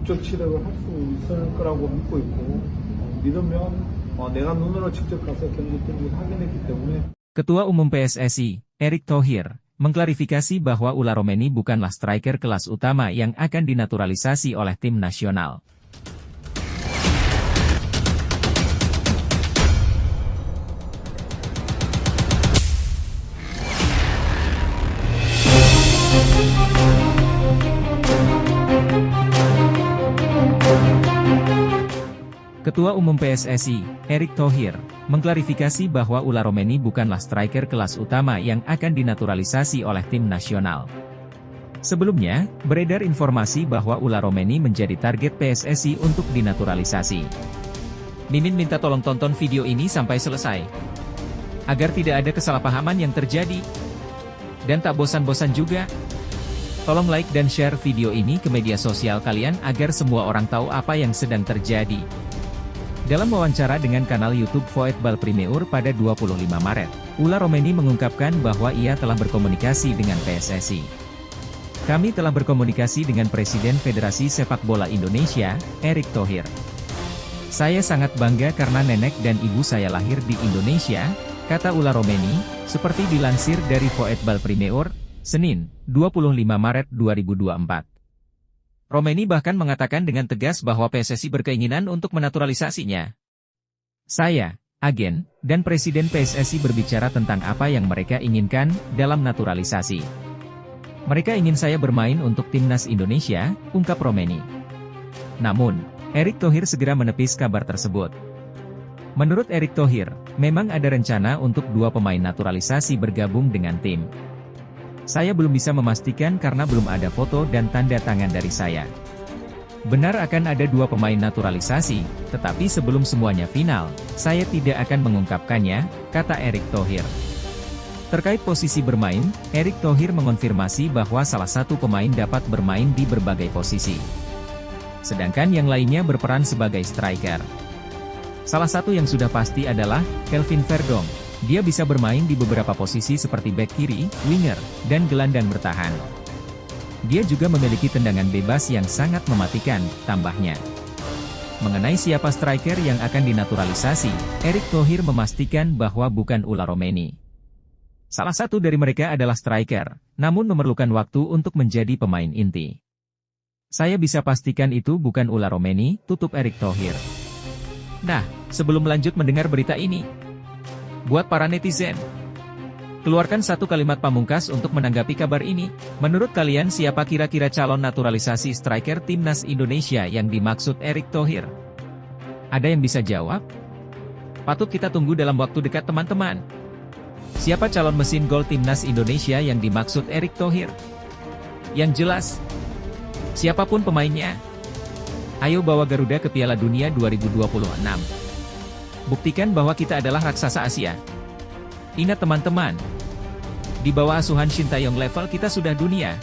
국적치레를 할 수 있을 거라고 믿고 있고 믿으면 내가 눈으로 직접 가서 경기 등기 확인했기 때문에. Ketua Umum PSSI, Erick Thohir, mengklarifikasi bahwa Ula Romeni bukanlah striker kelas utama yang akan dinaturalisasi oleh tim nasional. Ketua Umum PSSI, Erick Thohir, mengklarifikasi bahwa Ula Romeni bukanlah striker kelas utama yang akan dinaturalisasi oleh tim nasional. Sebelumnya, beredar informasi bahwa Ula Romeni menjadi target PSSI untuk dinaturalisasi. Mimin minta tolong tonton video ini sampai selesai, agar tidak ada kesalahpahaman yang terjadi. Dan tak bosan-bosan juga, tolong like dan share video ini ke media sosial kalian agar semua orang tahu apa yang sedang terjadi. Dalam wawancara dengan kanal YouTube Voetbal Primeur pada 25 Maret, Ula Romeni mengungkapkan bahwa ia telah berkomunikasi dengan PSSI. Kami telah berkomunikasi dengan Presiden Federasi Sepak Bola Indonesia, Erick Thohir. Saya sangat bangga karena nenek dan ibu saya lahir di Indonesia, kata Ula Romeni, seperti dilansir dari Voetbal Primeur, Senin, 25 Maret 2024. Romeni bahkan mengatakan dengan tegas bahwa PSSI berkeinginan untuk menaturalisasinya. Saya, agen, dan Presiden PSSI berbicara tentang apa yang mereka inginkan dalam naturalisasi. Mereka ingin saya bermain untuk timnas Indonesia, ungkap Romeni. Namun, Erick Thohir segera menepis kabar tersebut. Menurut Erick Thohir, memang ada rencana untuk 2 pemain naturalisasi bergabung dengan tim. Saya belum bisa memastikan karena belum ada foto dan tanda tangan dari saya. Benar akan ada 2 pemain naturalisasi, tetapi sebelum semuanya final, saya tidak akan mengungkapkannya, kata Erick Thohir. Terkait posisi bermain, Erick Thohir mengonfirmasi bahwa salah satu pemain dapat bermain di berbagai posisi. Sedangkan yang lainnya berperan sebagai striker. Salah satu yang sudah pasti adalah Kelvin Verdong. Dia bisa bermain di beberapa posisi seperti bek kiri, winger, dan gelandang bertahan. Dia juga memiliki tendangan bebas yang sangat mematikan, tambahnya. Mengenai siapa striker yang akan dinaturalisasi, Erick Thohir memastikan bahwa bukan Ula Romeni. Salah satu dari mereka adalah striker, namun memerlukan waktu untuk menjadi pemain inti. Saya bisa pastikan itu bukan Ula Romeni, tutup Erick Thohir. Nah, sebelum lanjut mendengar berita ini, buat para netizen, keluarkan satu kalimat pamungkas untuk menanggapi kabar ini. Menurut kalian siapa kira-kira calon naturalisasi striker timnas Indonesia yang dimaksud Erick Thohir? Ada yang bisa jawab? Patut kita tunggu dalam waktu dekat teman-teman. Siapa calon mesin gol timnas Indonesia yang dimaksud Erick Thohir? Yang jelas, siapapun pemainnya, ayo bawa Garuda ke Piala Dunia 2026. Buktikan bahwa kita adalah raksasa Asia. Ingat teman-teman, di bawah asuhan Shin Tae-yong level kita sudah dunia.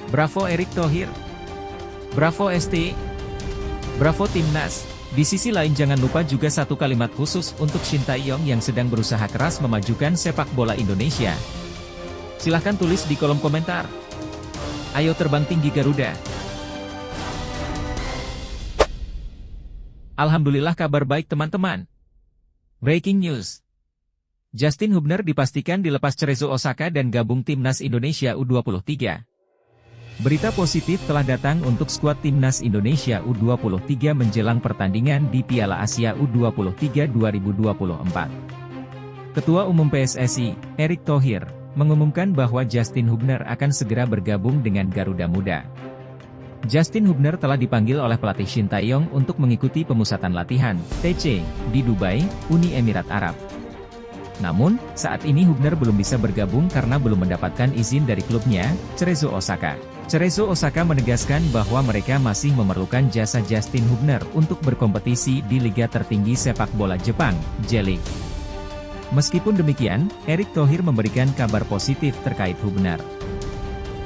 Bravo Erick Thohir. Bravo ST. Bravo Timnas. Di sisi lain jangan lupa juga satu kalimat khusus untuk Shin Tae-yong yang sedang berusaha keras memajukan sepak bola Indonesia. Silahkan tulis di kolom komentar. Ayo terbang tinggi Garuda. Alhamdulillah kabar baik teman-teman. Breaking news. Justin Hubner dipastikan dilepas Cerezo Osaka dan gabung timnas Indonesia U23. Berita positif telah datang untuk skuad timnas Indonesia U23 menjelang pertandingan di Piala Asia U23 2024. Ketua Umum PSSI, Erick Thohir, mengumumkan bahwa Justin Hubner akan segera bergabung dengan Garuda Muda. Justin Hubner telah dipanggil oleh pelatih Shin Tae-yong untuk mengikuti pemusatan latihan, TC, di Dubai, Uni Emirat Arab. Namun, saat ini Hubner belum bisa bergabung karena belum mendapatkan izin dari klubnya, Cerezo Osaka. Cerezo Osaka menegaskan bahwa mereka masih memerlukan jasa Justin Hubner untuk berkompetisi di liga tertinggi sepak bola Jepang, J-League. Meskipun demikian, Erick Thohir memberikan kabar positif terkait Hubner.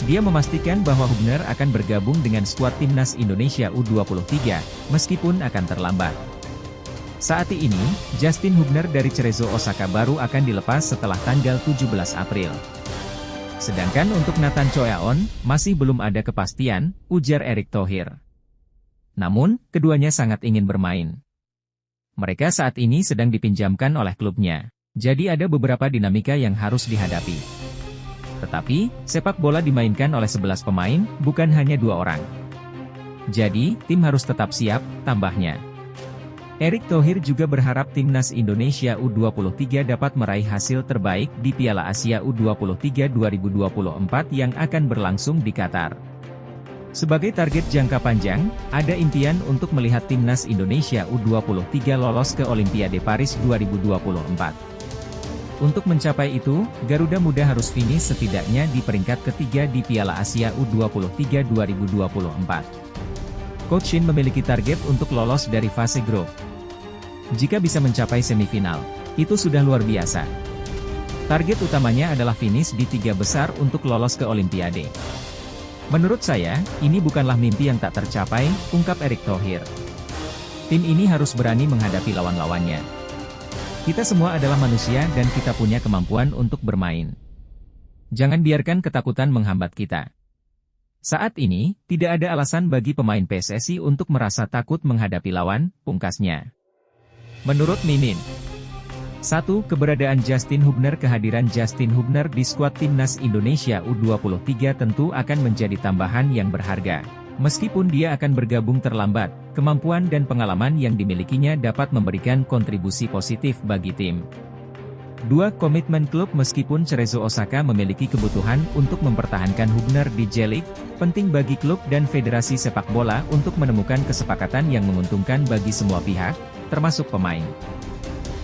Dia memastikan bahwa Hubner akan bergabung dengan skuad timnas Indonesia U23, meskipun akan terlambat. Saat ini, Justin Hubner dari Cerezo Osaka baru akan dilepas setelah tanggal 17 April. Sedangkan untuk Nathan Choeaon, masih belum ada kepastian, ujar Erick Thohir. Namun, keduanya sangat ingin bermain. Mereka saat ini sedang dipinjamkan oleh klubnya. Jadi ada beberapa dinamika yang harus dihadapi. Tetapi, sepak bola dimainkan oleh 11 pemain, bukan hanya 2 orang. Jadi, tim harus tetap siap, tambahnya. Erick Thohir juga berharap timnas Indonesia U23 dapat meraih hasil terbaik di Piala Asia U23 2024 yang akan berlangsung di Qatar. Sebagai target jangka panjang, ada impian untuk melihat timnas Indonesia U23 lolos ke Olimpiade Paris 2024. Untuk mencapai itu, Garuda Muda harus finish setidaknya di peringkat ketiga di Piala Asia U23 2024. Coach Shin memiliki target untuk lolos dari fase grup. Jika bisa mencapai semifinal, itu sudah luar biasa. Target utamanya adalah finish di 3 besar untuk lolos ke Olimpiade. Menurut saya, ini bukanlah mimpi yang tak tercapai, ungkap Erick Thohir. Tim ini harus berani menghadapi lawan-lawannya. Kita semua adalah manusia dan kita punya kemampuan untuk bermain. Jangan biarkan ketakutan menghambat kita. Saat ini, tidak ada alasan bagi pemain PSSI untuk merasa takut menghadapi lawan, pungkasnya. Menurut Mimin, 1. Keberadaan Justin Hubner. Kehadiran Justin Hubner di skuad timnas Indonesia U23 tentu akan menjadi tambahan yang berharga. Meskipun dia akan bergabung terlambat, kemampuan dan pengalaman yang dimilikinya dapat memberikan kontribusi positif bagi tim. 2. Komitmen klub. Meskipun Cerezo Osaka memiliki kebutuhan untuk mempertahankan Hubner di J-League, penting bagi klub dan federasi sepak bola untuk menemukan kesepakatan yang menguntungkan bagi semua pihak, termasuk pemain.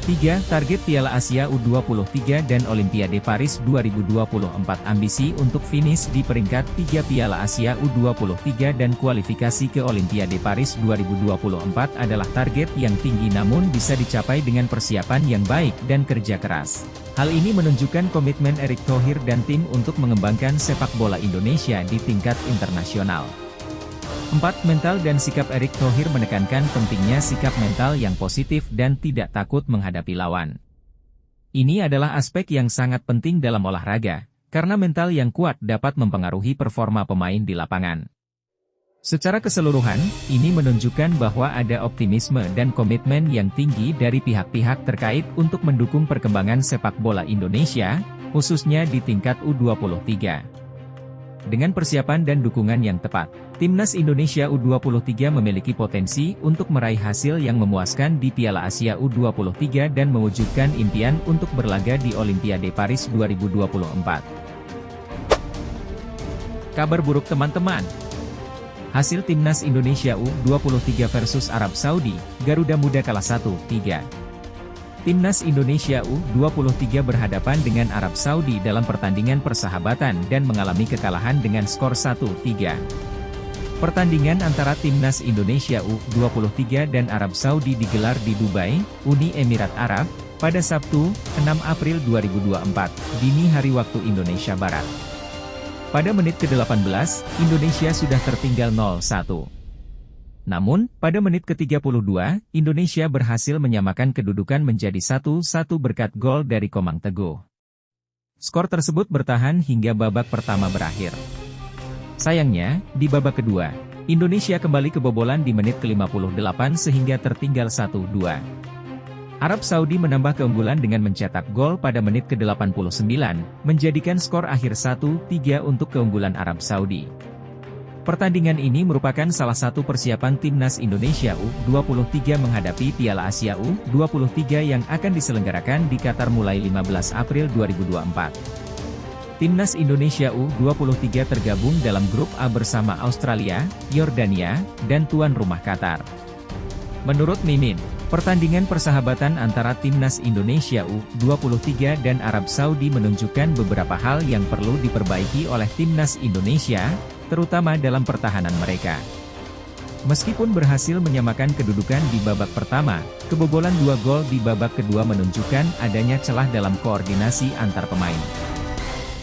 3. Target Piala Asia U23 dan Olimpiade Paris 2024. Ambisi untuk finish di peringkat 3 Piala Asia U23 dan kualifikasi ke Olimpiade Paris 2024 adalah target yang tinggi namun bisa dicapai dengan persiapan yang baik dan kerja keras. Hal ini menunjukkan komitmen Erick Thohir dan tim untuk mengembangkan sepak bola Indonesia di tingkat internasional. 4. Mental dan sikap. Erick Thohir menekankan pentingnya sikap mental yang positif dan tidak takut menghadapi lawan. Ini adalah aspek yang sangat penting dalam olahraga, karena mental yang kuat dapat mempengaruhi performa pemain di lapangan. Secara keseluruhan, ini menunjukkan bahwa ada optimisme dan komitmen yang tinggi dari pihak-pihak terkait untuk mendukung perkembangan sepak bola Indonesia, khususnya di tingkat U23. Dengan persiapan dan dukungan yang tepat, timnas Indonesia U23 memiliki potensi untuk meraih hasil yang memuaskan di Piala Asia U23 dan mewujudkan impian untuk berlaga di Olimpiade Paris 2024. Kabar buruk teman-teman. Hasil timnas Indonesia U23 versus Arab Saudi, Garuda Muda kalah 1-3. Timnas Indonesia U23 berhadapan dengan Arab Saudi dalam pertandingan persahabatan dan mengalami kekalahan dengan skor 1-3. Pertandingan antara timnas Indonesia U23 dan Arab Saudi digelar di Dubai, Uni Emirat Arab, pada Sabtu, 6 April 2024, dini hari waktu Indonesia Barat. Pada menit ke-18, Indonesia sudah tertinggal 0-1. Namun, pada menit ke-32, Indonesia berhasil menyamakan kedudukan menjadi 1-1 berkat gol dari Komang Teguh. Skor tersebut bertahan hingga babak pertama berakhir. Sayangnya, di babak kedua, Indonesia kembali kebobolan di menit ke-58 sehingga tertinggal 1-2. Arab Saudi menambah keunggulan dengan mencetak gol pada menit ke-89, menjadikan skor akhir 1-3 untuk keunggulan Arab Saudi. Pertandingan ini merupakan salah satu persiapan timnas Indonesia U23 menghadapi Piala Asia U23 yang akan diselenggarakan di Qatar mulai 15 April 2024. Timnas Indonesia U23 tergabung dalam grup A bersama Australia, Yordania, dan tuan rumah Qatar. Menurut Mimin, pertandingan persahabatan antara timnas Indonesia U23 dan Arab Saudi menunjukkan beberapa hal yang perlu diperbaiki oleh timnas Indonesia, terutama dalam pertahanan mereka. Meskipun berhasil menyamakan kedudukan di babak pertama, kebobolan 2 gol di babak kedua menunjukkan adanya celah dalam koordinasi antar pemain.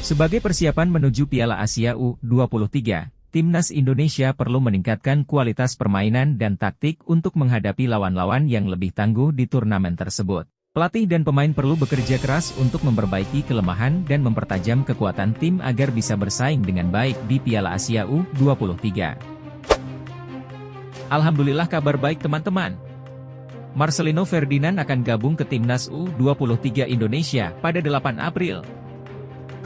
Sebagai persiapan menuju Piala Asia U23, timnas Indonesia perlu meningkatkan kualitas permainan dan taktik untuk menghadapi lawan-lawan yang lebih tangguh di turnamen tersebut. Pelatih dan pemain perlu bekerja keras untuk memperbaiki kelemahan dan mempertajam kekuatan tim agar bisa bersaing dengan baik di Piala Asia U23. Alhamdulillah kabar baik teman-teman. Marcelino Ferdinand akan gabung ke Timnas U23 Indonesia pada 8 April.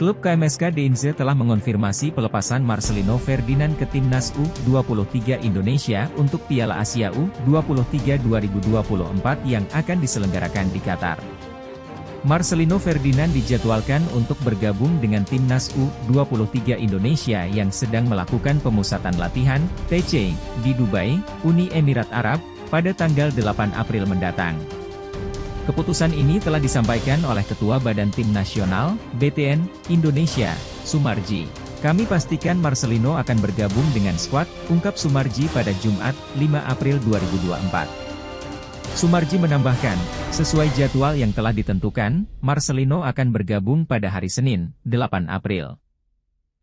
Klub KMSK Deinze telah mengonfirmasi pelepasan Marcelino Ferdinand ke Timnas U23 Indonesia untuk Piala Asia U23 2024 yang akan diselenggarakan di Qatar. Marcelino Ferdinand dijadwalkan untuk bergabung dengan Timnas U23 Indonesia yang sedang melakukan pemusatan latihan (TC) di Dubai, Uni Emirat Arab, pada tanggal 8 April mendatang. Keputusan ini telah disampaikan oleh Ketua Badan Tim Nasional, BTN, Indonesia, Sumarji. Kami pastikan Marcelino akan bergabung dengan skuad, ungkap Sumarji pada Jumat, 5 April 2024. Sumarji menambahkan, sesuai jadwal yang telah ditentukan, Marcelino akan bergabung pada hari Senin, 8 April.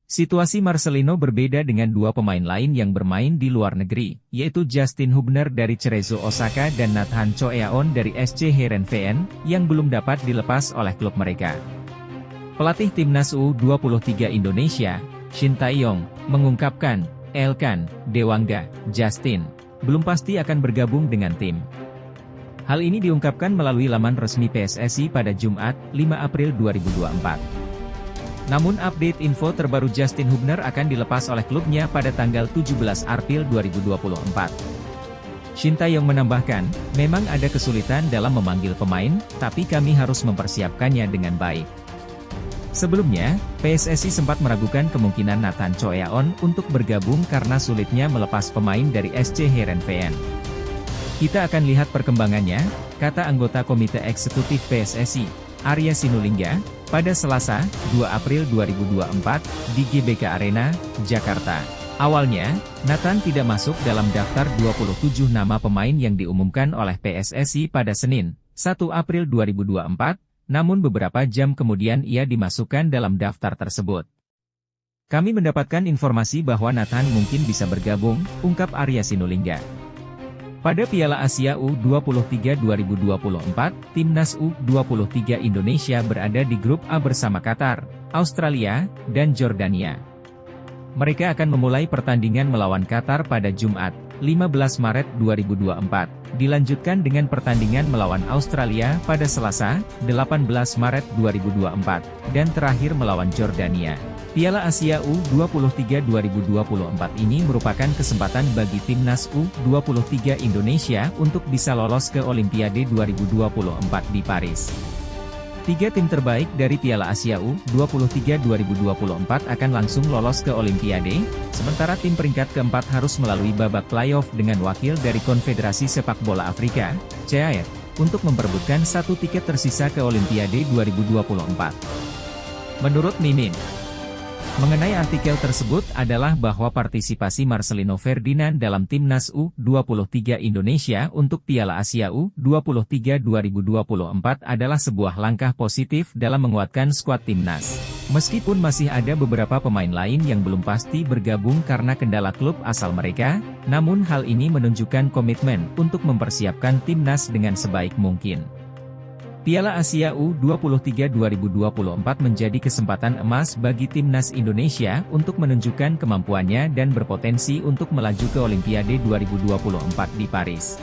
Situasi Marcelino berbeda dengan dua pemain lain yang bermain di luar negeri, yaitu Justin Hubner dari Cerezo Osaka dan Nathan Choeaon dari SC Heerenveen, yang belum dapat dilepas oleh klub mereka. Pelatih Timnas U23 Indonesia, Shin Tae-yong, mengungkapkan, Elkan, Dewangga, Justin, belum pasti akan bergabung dengan tim. Hal ini diungkapkan melalui laman resmi PSSI pada Jumat, 5 April 2024. Namun update info terbaru Justin Hubner akan dilepas oleh klubnya pada tanggal 17 April 2024. Shin Tae-yong menambahkan, memang ada kesulitan dalam memanggil pemain, tapi kami harus mempersiapkannya dengan baik. Sebelumnya, PSSI sempat meragukan kemungkinan Nathan Choeaon untuk bergabung karena sulitnya melepas pemain dari SC Heerenveen. Kita akan lihat perkembangannya, kata anggota Komite Eksekutif PSSI, Arya Sinulinga, pada Selasa, 2 April 2024, di GBK Arena, Jakarta. Awalnya, Nathan tidak masuk dalam daftar 27 nama pemain yang diumumkan oleh PSSI pada Senin, 1 April 2024, namun beberapa jam kemudian ia dimasukkan dalam daftar tersebut. Kami mendapatkan informasi bahwa Nathan mungkin bisa bergabung, ungkap Arya Sinulinga. Pada Piala Asia U23 2024, Timnas U23 Indonesia berada di grup A bersama Qatar, Australia, dan Jordania. Mereka akan memulai pertandingan melawan Qatar pada Jumat, 15 Maret 2024, dilanjutkan dengan pertandingan melawan Australia pada Selasa, 18 Maret 2024, dan terakhir melawan Jordania. Piala Asia U23 2024 ini merupakan kesempatan bagi Timnas U23 Indonesia untuk bisa lolos ke Olimpiade 2024 di Paris. 3 tim terbaik dari Piala Asia U23 2024 akan langsung lolos ke Olimpiade, sementara tim peringkat keempat harus melalui babak playoff dengan wakil dari Konfederasi Sepak Bola Afrika, CAF, untuk memperebutkan satu tiket tersisa ke Olimpiade 2024. Menurut Mimin, mengenai artikel tersebut adalah bahwa partisipasi Marcelino Ferdinand dalam Timnas U23 Indonesia untuk Piala Asia U23 2024 adalah sebuah langkah positif dalam menguatkan skuad Timnas. Meskipun masih ada beberapa pemain lain yang belum pasti bergabung karena kendala klub asal mereka, namun hal ini menunjukkan komitmen untuk mempersiapkan Timnas dengan sebaik mungkin. Piala Asia U23 2024 menjadi kesempatan emas bagi Timnas Indonesia untuk menunjukkan kemampuannya dan berpotensi untuk melaju ke Olimpiade 2024 di Paris.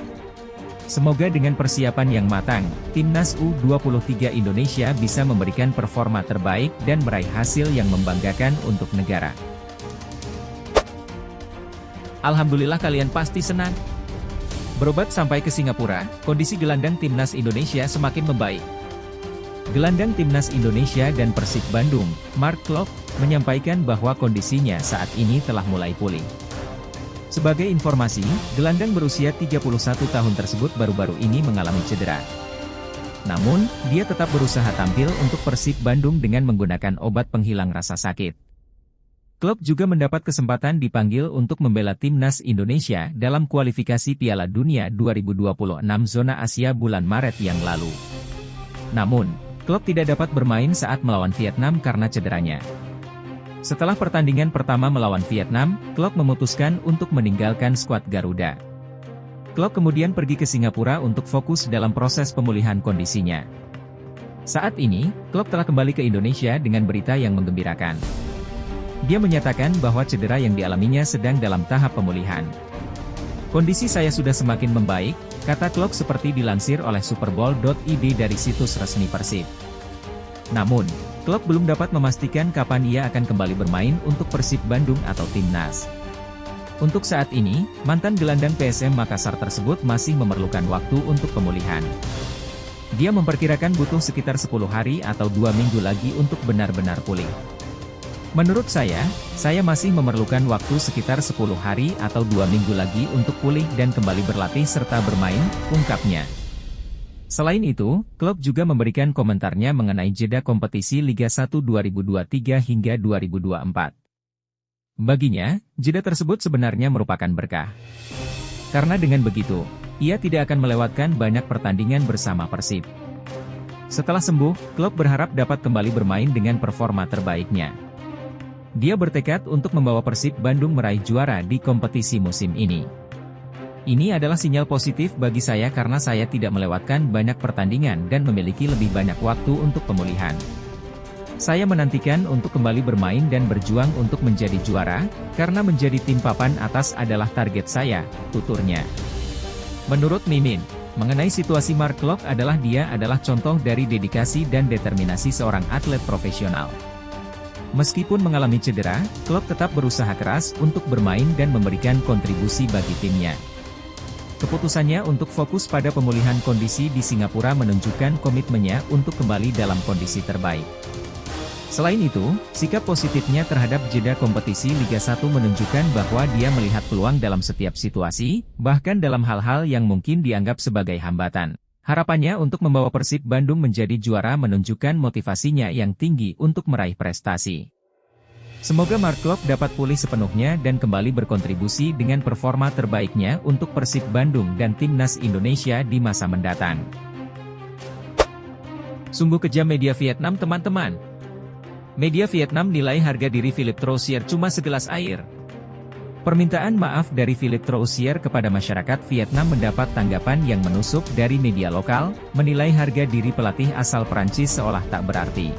Semoga dengan persiapan yang matang, Timnas U23 Indonesia bisa memberikan performa terbaik dan meraih hasil yang membanggakan untuk negara. Alhamdulillah kalian pasti senang. Berobat sampai ke Singapura, kondisi gelandang Timnas Indonesia semakin membaik. Gelandang Timnas Indonesia dan Persib Bandung, Mark Klok, menyampaikan bahwa kondisinya saat ini telah mulai pulih. Sebagai informasi, gelandang berusia 31 tahun tersebut baru-baru ini mengalami cedera. Namun, dia tetap berusaha tampil untuk Persib Bandung dengan menggunakan obat penghilang rasa sakit. Klub juga mendapat kesempatan dipanggil untuk membela Timnas Indonesia dalam kualifikasi Piala Dunia 2026 zona Asia bulan Maret yang lalu. Namun, klub tidak dapat bermain saat melawan Vietnam karena cederanya. Setelah pertandingan pertama melawan Vietnam, klub memutuskan untuk meninggalkan skuad Garuda. Klub kemudian pergi ke Singapura untuk fokus dalam proses pemulihan kondisinya. Saat ini, klub telah kembali ke Indonesia dengan berita yang menggembirakan. Dia menyatakan bahwa cedera yang dialaminya sedang dalam tahap pemulihan. Kondisi saya sudah semakin membaik, kata Klopp seperti dilansir oleh Superbowl.id dari situs resmi Persib. Namun, Klopp belum dapat memastikan kapan ia akan kembali bermain untuk Persib Bandung atau Timnas. Untuk saat ini, mantan gelandang PSM Makassar tersebut masih memerlukan waktu untuk pemulihan. Dia memperkirakan butuh sekitar 10 hari atau 2 minggu lagi untuk benar-benar pulih. Menurut saya masih memerlukan waktu sekitar 10 hari atau 2 minggu lagi untuk pulih dan kembali berlatih serta bermain, ungkapnya. Selain itu, Klopp juga memberikan komentarnya mengenai jeda kompetisi Liga 1 2023 hingga 2024. Baginya, jeda tersebut sebenarnya merupakan berkah. Karena dengan begitu, ia tidak akan melewatkan banyak pertandingan bersama Persib. Setelah sembuh, Klopp berharap dapat kembali bermain dengan performa terbaiknya. Dia bertekad untuk membawa Persib Bandung meraih juara di kompetisi musim ini. Ini adalah sinyal positif bagi saya karena saya tidak melewatkan banyak pertandingan dan memiliki lebih banyak waktu untuk pemulihan. Saya menantikan untuk kembali bermain dan berjuang untuk menjadi juara, karena menjadi tim papan atas adalah target saya, tuturnya. Menurut Mimin, mengenai situasi Mark Klopp dia adalah contoh dari dedikasi dan determinasi seorang atlet profesional. Meskipun mengalami cedera, Klopp tetap berusaha keras untuk bermain dan memberikan kontribusi bagi timnya. Keputusannya untuk fokus pada pemulihan kondisi di Singapura menunjukkan komitmennya untuk kembali dalam kondisi terbaik. Selain itu, sikap positifnya terhadap jeda kompetisi Liga 1 menunjukkan bahwa dia melihat peluang dalam setiap situasi, bahkan dalam hal-hal yang mungkin dianggap sebagai hambatan. Harapannya untuk membawa Persib Bandung menjadi juara menunjukkan motivasinya yang tinggi untuk meraih prestasi. Semoga Mark Klopp dapat pulih sepenuhnya dan kembali berkontribusi dengan performa terbaiknya untuk Persib Bandung dan Timnas Indonesia di masa mendatang. Sungguh kejam media Vietnam teman-teman. Media Vietnam nilai harga diri Philippe Troussier cuma segelas air. Permintaan maaf dari Philippe Troussier kepada masyarakat Vietnam mendapat tanggapan yang menusuk dari media lokal, menilai harga diri pelatih asal Prancis seolah tak berarti.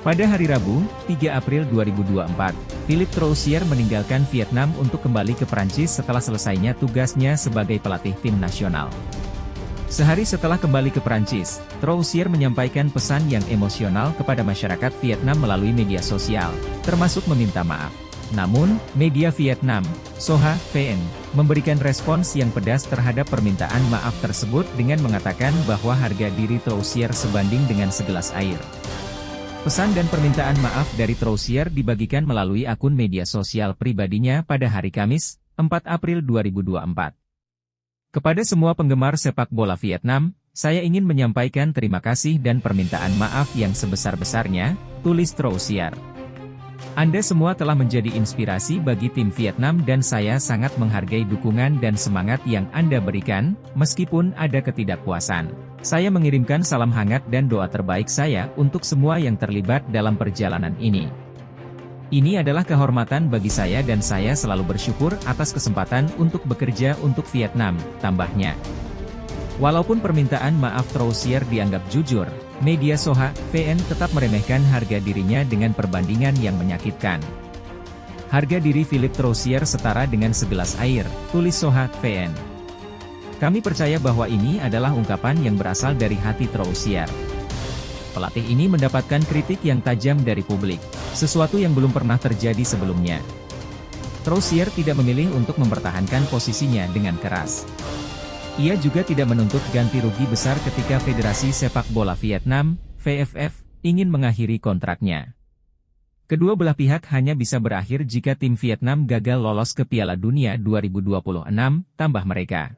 Pada hari Rabu, 3 April 2024, Philippe Troussier meninggalkan Vietnam untuk kembali ke Prancis setelah selesainya tugasnya sebagai pelatih tim nasional. Sehari setelah kembali ke Prancis, Troussier menyampaikan pesan yang emosional kepada masyarakat Vietnam melalui media sosial, termasuk meminta maaf. Namun, media Vietnam, Soha VN, memberikan respons yang pedas terhadap permintaan maaf tersebut dengan mengatakan bahwa harga diri Troussier sebanding dengan segelas air. Pesan dan permintaan maaf dari Troussier dibagikan melalui akun media sosial pribadinya pada hari Kamis, 4 April 2024. Kepada semua penggemar sepak bola Vietnam, saya ingin menyampaikan terima kasih dan permintaan maaf yang sebesar-besarnya, tulis Troussier. Anda semua telah menjadi inspirasi bagi tim Vietnam dan saya sangat menghargai dukungan dan semangat yang Anda berikan, meskipun ada ketidakpuasan. Saya mengirimkan salam hangat dan doa terbaik saya untuk semua yang terlibat dalam perjalanan ini. Ini adalah kehormatan bagi saya dan saya selalu bersyukur atas kesempatan untuk bekerja untuk Vietnam, tambahnya. Walaupun permintaan maaf Troussier dianggap jujur, media Soha VN tetap meremehkan harga dirinya dengan perbandingan yang menyakitkan. Harga diri Philippe Troussier setara dengan segelas air, tulis Soha VN. Kami percaya bahwa ini adalah ungkapan yang berasal dari hati Troussier. Pelatih ini mendapatkan kritik yang tajam dari publik, sesuatu yang belum pernah terjadi sebelumnya. Troussier tidak memilih untuk mempertahankan posisinya dengan keras. Ia juga tidak menuntut ganti rugi besar ketika Federasi Sepak Bola Vietnam, VFF, ingin mengakhiri kontraknya. Kedua belah pihak hanya bisa berakhir jika tim Vietnam gagal lolos ke Piala Dunia 2026, tambah mereka.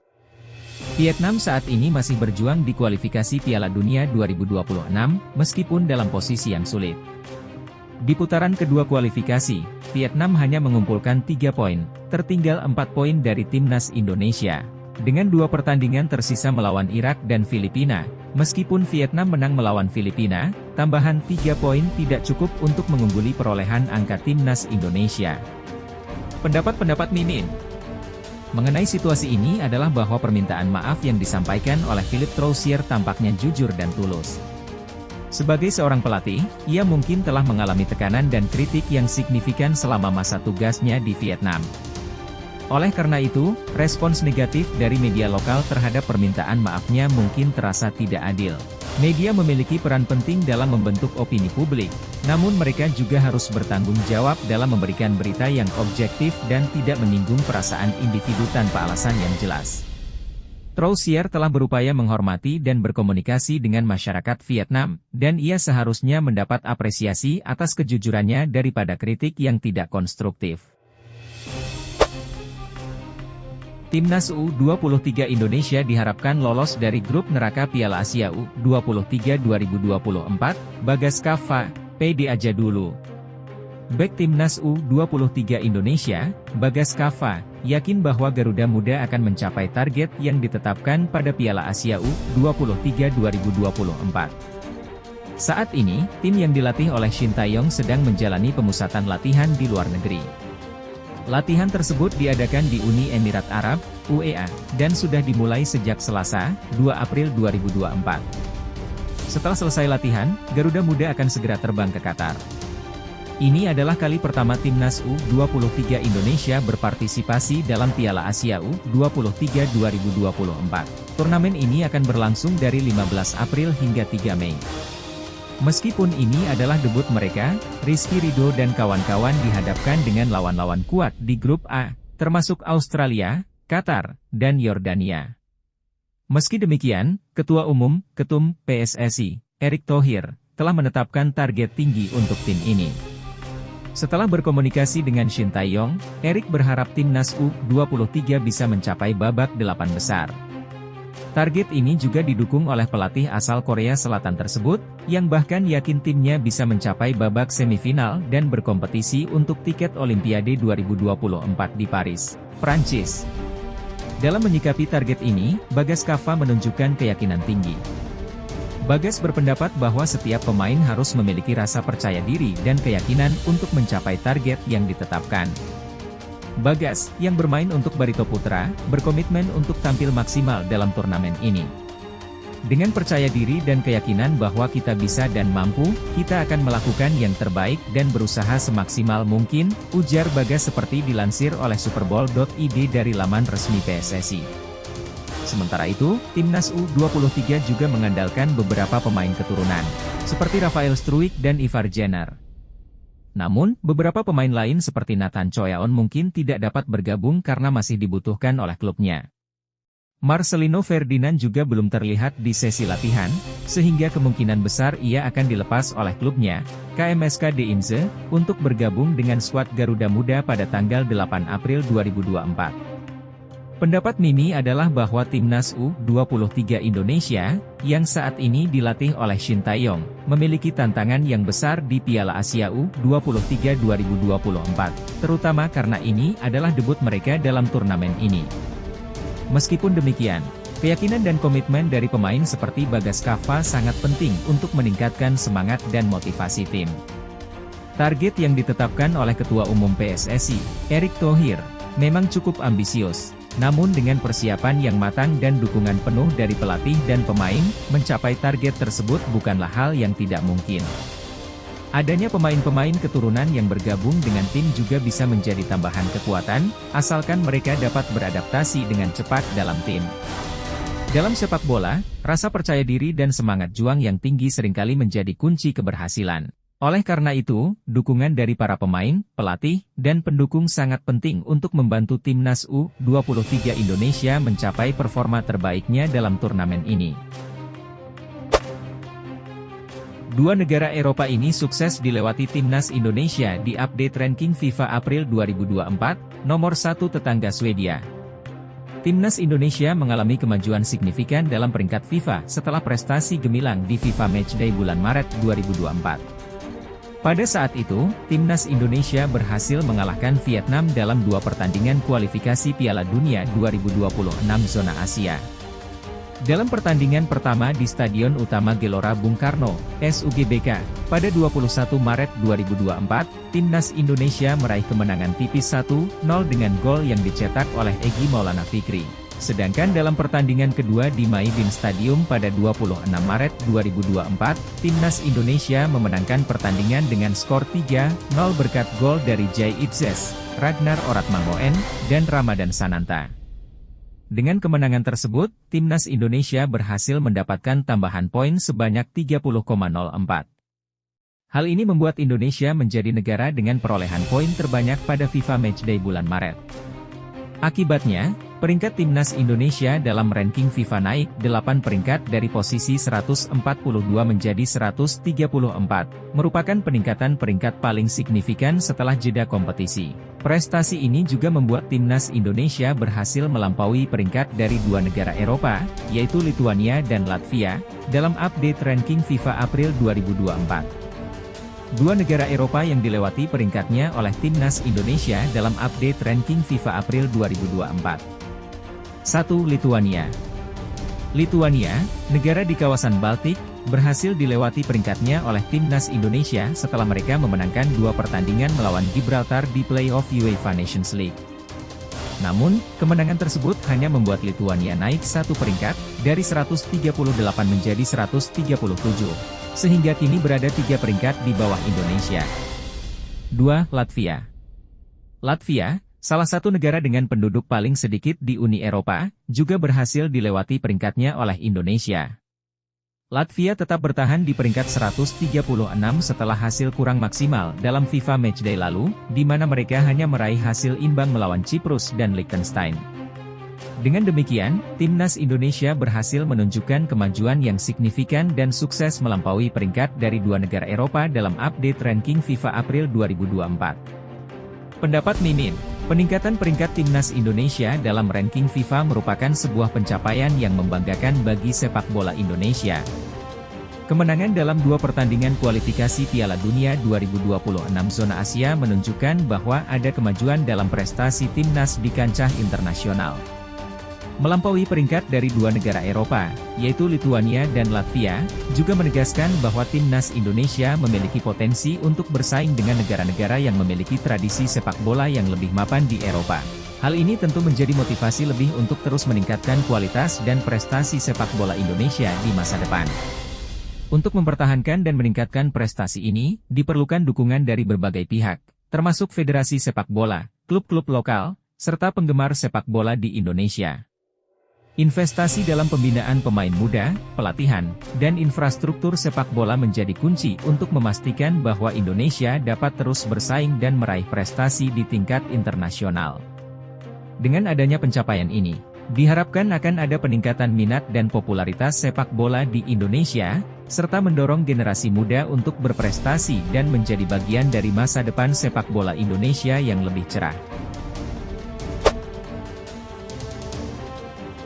Vietnam saat ini masih berjuang di kualifikasi Piala Dunia 2026, meskipun dalam posisi yang sulit. Di putaran kedua kualifikasi, Vietnam hanya mengumpulkan 3 poin, tertinggal 4 poin dari Timnas Indonesia. Dengan 2 pertandingan tersisa melawan Irak dan Filipina, meskipun Vietnam menang melawan Filipina, tambahan 3 poin tidak cukup untuk mengungguli perolehan angka Timnas Indonesia. Pendapat Mimin mengenai situasi ini adalah bahwa permintaan maaf yang disampaikan oleh Philippe Troussier tampaknya jujur dan tulus. Sebagai seorang pelatih, ia mungkin telah mengalami tekanan dan kritik yang signifikan selama masa tugasnya di Vietnam. Oleh karena itu, respons negatif dari media lokal terhadap permintaan maafnya mungkin terasa tidak adil. Media memiliki peran penting dalam membentuk opini publik, namun mereka juga harus bertanggung jawab dalam memberikan berita yang objektif dan tidak menyinggung perasaan individu tanpa alasan yang jelas. Troussier telah berupaya menghormati dan berkomunikasi dengan masyarakat Vietnam, dan ia seharusnya mendapat apresiasi atas kejujurannya daripada kritik yang tidak konstruktif. Timnas U23 Indonesia diharapkan lolos dari grup neraka Piala Asia U23 2024, Bagas Kava, PD aja dulu. Bek Timnas U23 Indonesia, Bagas Kava, yakin bahwa Garuda Muda akan mencapai target yang ditetapkan pada Piala Asia U23 2024. Saat ini, tim yang dilatih oleh Shin Tae-yong sedang menjalani pemusatan latihan di luar negeri. Latihan tersebut diadakan di Uni Emirat Arab, UEA, dan sudah dimulai sejak Selasa, 2 April 2024. Setelah selesai latihan, Garuda Muda akan segera terbang ke Qatar. Ini adalah kali pertama Timnas U23 Indonesia berpartisipasi dalam Piala Asia U23 2024. Turnamen ini akan berlangsung dari 15 April hingga 3 Mei. Meskipun ini adalah debut mereka, Rizky Ridho dan kawan-kawan dihadapkan dengan lawan-lawan kuat di grup A, termasuk Australia, Qatar, dan Yordania. Meski demikian, Ketum PSSI, Erick Thohir, telah menetapkan target tinggi untuk tim ini. Setelah berkomunikasi dengan Shin Tae-yong, Erick berharap Timnas U23 bisa mencapai babak 8 besar. Target ini juga didukung oleh pelatih asal Korea Selatan tersebut, yang bahkan yakin timnya bisa mencapai babak semifinal dan berkompetisi untuk tiket Olimpiade 2024 di Paris, Prancis. Dalam menyikapi target ini, Bagas Kava menunjukkan keyakinan tinggi. Bagas berpendapat bahwa setiap pemain harus memiliki rasa percaya diri dan keyakinan untuk mencapai target yang ditetapkan. Bagas, yang bermain untuk Barito Putra, berkomitmen untuk tampil maksimal dalam turnamen ini. Dengan percaya diri dan keyakinan bahwa kita bisa dan mampu, kita akan melakukan yang terbaik dan berusaha semaksimal mungkin, ujar Bagas seperti dilansir oleh Superbowl.id dari laman resmi PSSI. Sementara itu, Timnas U23 juga mengandalkan beberapa pemain keturunan, seperti Rafael Struijk dan Ivar Jenner. Namun, beberapa pemain lain seperti Nathan Choyaon mungkin tidak dapat bergabung karena masih dibutuhkan oleh klubnya. Marcelino Ferdinand juga belum terlihat di sesi latihan, sehingga kemungkinan besar ia akan dilepas oleh klubnya, KMSK Deinze, untuk bergabung dengan skuad Garuda Muda pada tanggal 8 April 2024. Pendapat Mimi adalah bahwa Timnas U23 Indonesia, yang saat ini dilatih oleh Shin Tae-yong, memiliki tantangan yang besar di Piala Asia U23 2024, terutama karena ini adalah debut mereka dalam turnamen ini. Meskipun demikian, keyakinan dan komitmen dari pemain seperti Bagas Kava sangat penting untuk meningkatkan semangat dan motivasi tim. Target yang ditetapkan oleh Ketua Umum PSSI, Erick Thohir, memang cukup ambisius. Namun dengan persiapan yang matang dan dukungan penuh dari pelatih dan pemain, mencapai target tersebut bukanlah hal yang tidak mungkin. Adanya pemain-pemain keturunan yang bergabung dengan tim juga bisa menjadi tambahan kekuatan, asalkan mereka dapat beradaptasi dengan cepat dalam tim. Dalam sepak bola, rasa percaya diri dan semangat juang yang tinggi seringkali menjadi kunci keberhasilan. Oleh karena itu, dukungan dari para pemain, pelatih, dan pendukung sangat penting untuk membantu Timnas U23 Indonesia mencapai performa terbaiknya dalam turnamen ini. Dua negara Eropa ini sukses dilewati Timnas Indonesia di update ranking FIFA April 2024, nomor 1 tetangga Swedia. Timnas Indonesia mengalami kemajuan signifikan dalam peringkat FIFA setelah prestasi gemilang di FIFA Matchday bulan Maret 2024. Pada saat itu, Timnas Indonesia berhasil mengalahkan Vietnam dalam 2 pertandingan kualifikasi Piala Dunia 2026 zona Asia. Dalam pertandingan pertama di Stadion Utama Gelora Bung Karno, SUGBK, pada 21 Maret 2024, Timnas Indonesia meraih kemenangan tipis 1-0 dengan gol yang dicetak oleh Egy Maulana Fikri. Sedangkan dalam pertandingan kedua di Maidin Stadium pada 26 Maret 2024, Timnas Indonesia memenangkan pertandingan dengan skor 3-0 berkat gol dari Jai Itzes, Ragnar Oratmangoen, dan Ramadan Sananta. Dengan kemenangan tersebut, Timnas Indonesia berhasil mendapatkan tambahan poin sebanyak 30,04. Hal ini membuat Indonesia menjadi negara dengan perolehan poin terbanyak pada FIFA Matchday bulan Maret. Akibatnya, peringkat Timnas Indonesia dalam ranking FIFA naik 8 peringkat dari posisi 142 menjadi 134, merupakan peningkatan peringkat paling signifikan setelah jeda kompetisi. Prestasi ini juga membuat Timnas Indonesia berhasil melampaui peringkat dari dua negara Eropa, yaitu Lituania dan Latvia, dalam update ranking FIFA April 2024. Dua negara Eropa yang dilewati peringkatnya oleh Timnas Indonesia dalam update ranking FIFA April 2024. 1. Lituania. Lituania, negara di kawasan Baltik, berhasil dilewati peringkatnya oleh Timnas Indonesia setelah mereka memenangkan 2 pertandingan melawan Gibraltar di playoff UEFA Nations League. Namun, kemenangan tersebut hanya membuat Lituania naik 1 peringkat, dari 138 menjadi 137. Sehingga kini berada 3 peringkat di bawah Indonesia. 2. Latvia. Latvia, salah satu negara dengan penduduk paling sedikit di Uni Eropa, juga berhasil dilewati peringkatnya oleh Indonesia. Latvia tetap bertahan di peringkat 136 setelah hasil kurang maksimal dalam FIFA Matchday lalu, di mana mereka hanya meraih hasil imbang melawan Cyprus dan Liechtenstein. Dengan demikian, Timnas Indonesia berhasil menunjukkan kemajuan yang signifikan dan sukses melampaui peringkat dari dua negara Eropa dalam update ranking FIFA April 2024. Pendapat Mimin, peningkatan peringkat Timnas Indonesia dalam ranking FIFA merupakan sebuah pencapaian yang membanggakan bagi sepak bola Indonesia. Kemenangan dalam 2 pertandingan kualifikasi Piala Dunia 2026 zona Asia menunjukkan bahwa ada kemajuan dalam prestasi Timnas di kancah internasional. Melampaui peringkat dari 2 negara Eropa, yaitu Lituania dan Latvia, juga menegaskan bahwa Timnas Indonesia memiliki potensi untuk bersaing dengan negara-negara yang memiliki tradisi sepak bola yang lebih mapan di Eropa. Hal ini tentu menjadi motivasi lebih untuk terus meningkatkan kualitas dan prestasi sepak bola Indonesia di masa depan. Untuk mempertahankan dan meningkatkan prestasi ini, diperlukan dukungan dari berbagai pihak, termasuk federasi sepak bola, klub-klub lokal, serta penggemar sepak bola di Indonesia. Investasi dalam pembinaan pemain muda, pelatihan, dan infrastruktur sepak bola menjadi kunci untuk memastikan bahwa Indonesia dapat terus bersaing dan meraih prestasi di tingkat internasional. Dengan adanya pencapaian ini, diharapkan akan ada peningkatan minat dan popularitas sepak bola di Indonesia, serta mendorong generasi muda untuk berprestasi dan menjadi bagian dari masa depan sepak bola Indonesia yang lebih cerah.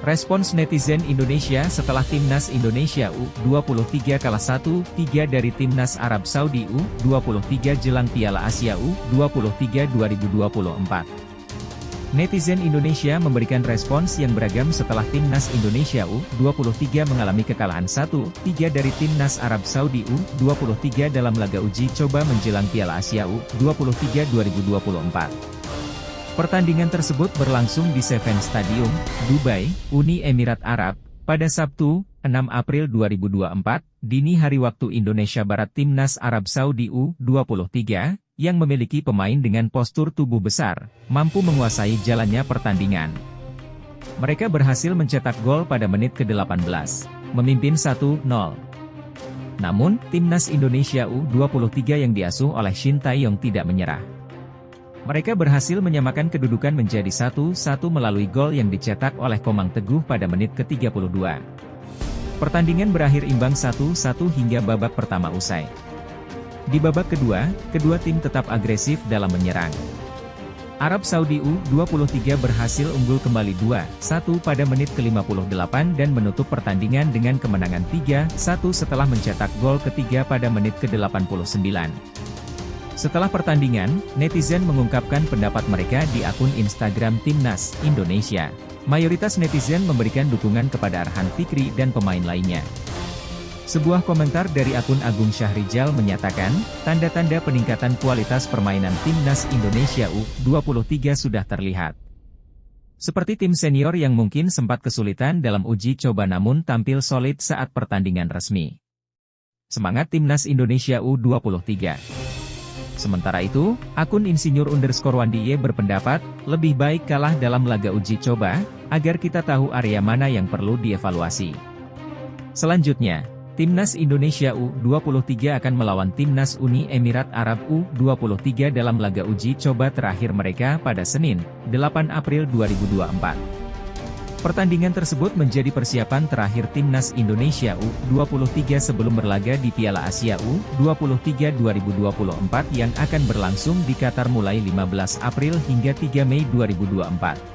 Respons netizen Indonesia setelah Timnas Indonesia U23 kalah 1-3 dari Timnas Arab Saudi U23 jelang Piala Asia U23 2024. Netizen Indonesia memberikan respons yang beragam setelah Timnas Indonesia U23 mengalami kekalahan 1-3 dari Timnas Arab Saudi U23 dalam laga uji coba menjelang Piala Asia U23 2024. Pertandingan tersebut berlangsung di Seven Stadium, Dubai, Uni Emirat Arab, pada Sabtu, 6 April 2024, dini hari waktu Indonesia Barat. Timnas Arab Saudi U23, yang memiliki pemain dengan postur tubuh besar, mampu menguasai jalannya pertandingan. Mereka berhasil mencetak gol pada menit ke-18, memimpin 1-0. Namun, Timnas Indonesia U23 yang diasuh oleh Shin Tae-yong tidak menyerah. Mereka berhasil menyamakan kedudukan menjadi 1-1 melalui gol yang dicetak oleh Komang Teguh pada menit ke-32. Pertandingan berakhir imbang 1-1 hingga babak pertama usai. Di babak kedua, kedua tim tetap agresif dalam menyerang. Arab Saudi U23 berhasil unggul kembali 2-1 pada menit ke-58 dan menutup pertandingan dengan kemenangan 3-1 setelah mencetak gol ketiga pada menit ke-89. Setelah pertandingan, netizen mengungkapkan pendapat mereka di akun Instagram Timnas Indonesia. Mayoritas netizen memberikan dukungan kepada Arhan Fikri dan pemain lainnya. Sebuah komentar dari akun Agung Syahrijal menyatakan, tanda-tanda peningkatan kualitas permainan Timnas Indonesia U23 sudah terlihat. Seperti tim senior yang mungkin sempat kesulitan dalam uji coba namun tampil solid saat pertandingan resmi. Semangat Timnas Indonesia U23. Sementara itu, akun insinyur_wandiye berpendapat, lebih baik kalah dalam laga uji coba, agar kita tahu area mana yang perlu dievaluasi. Selanjutnya, Timnas Indonesia U23 akan melawan Timnas Uni Emirat Arab U23 dalam laga uji coba terakhir mereka pada Senin, 8 April 2024. Pertandingan tersebut menjadi persiapan terakhir Timnas Indonesia U23 sebelum berlaga di Piala Asia U23 2024 yang akan berlangsung di Qatar mulai 15 April hingga 3 Mei 2024.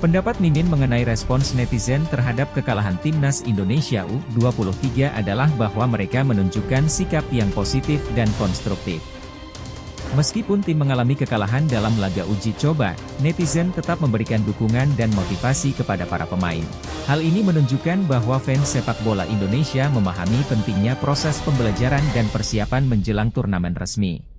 Pendapat Mimin mengenai respons netizen terhadap kekalahan Timnas Indonesia U23 adalah bahwa mereka menunjukkan sikap yang positif dan konstruktif. Meskipun tim mengalami kekalahan dalam laga uji coba, netizen tetap memberikan dukungan dan motivasi kepada para pemain. Hal ini menunjukkan bahwa fans sepak bola Indonesia memahami pentingnya proses pembelajaran dan persiapan menjelang turnamen resmi.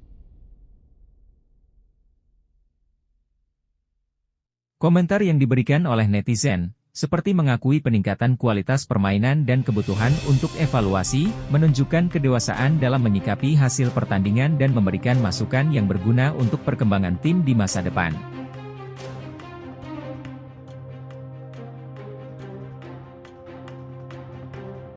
Komentar yang diberikan oleh netizen, seperti mengakui peningkatan kualitas permainan dan kebutuhan untuk evaluasi, menunjukkan kedewasaan dalam menyikapi hasil pertandingan dan memberikan masukan yang berguna untuk perkembangan tim di masa depan.